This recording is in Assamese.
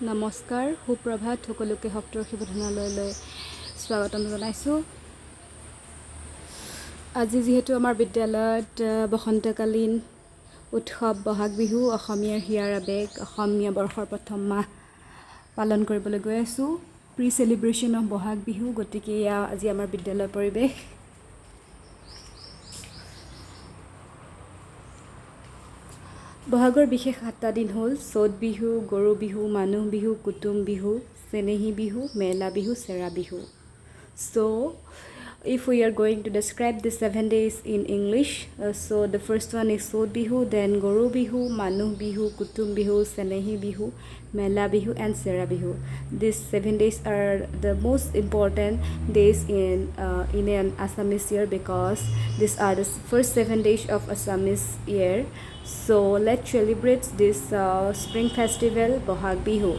নমস্কাৰ সুপ্ৰভাত সকলোকে সপ্তৰ্ষি বোধনালয়লৈ স্বাগতম জনাইছোঁ। আজি যিহেতু আমাৰ বিদ্যালয়ত বসন্তকালীন উৎসৱ বহাগ বিহু অসমীয়াৰ হিয়াৰ আবেগ অসমীয়া বৰ্ষৰ প্ৰথম মাহ পালন কৰিবলৈ গৈ আছোঁ। Pre celebration of Bohag Bihu, গতিকে এয়া আজি আমাৰ বিদ্যালয়ৰ পৰিৱেশ। বহাগৰ বিশেষ 7টা দিন হ'ল চ'ত বিহু, গৰু বিহু, মানুহ বিহু, কুটুম বিহু, চেনেহী বিহু, মেলা বিহু, চেৰা Bihu. So if we are going to describe the 7 days in English, so the first one is Sot Bihu, then Goru Bihu, Manuh Bihu, Kutum Bihu, Senehi Bihu, Mela Bihu and Sera Bihu. These 7 days are the most important days in an Assamese year because these are the first 7 days of Assamese year. So let's celebrate this spring festival Bohag Bihu.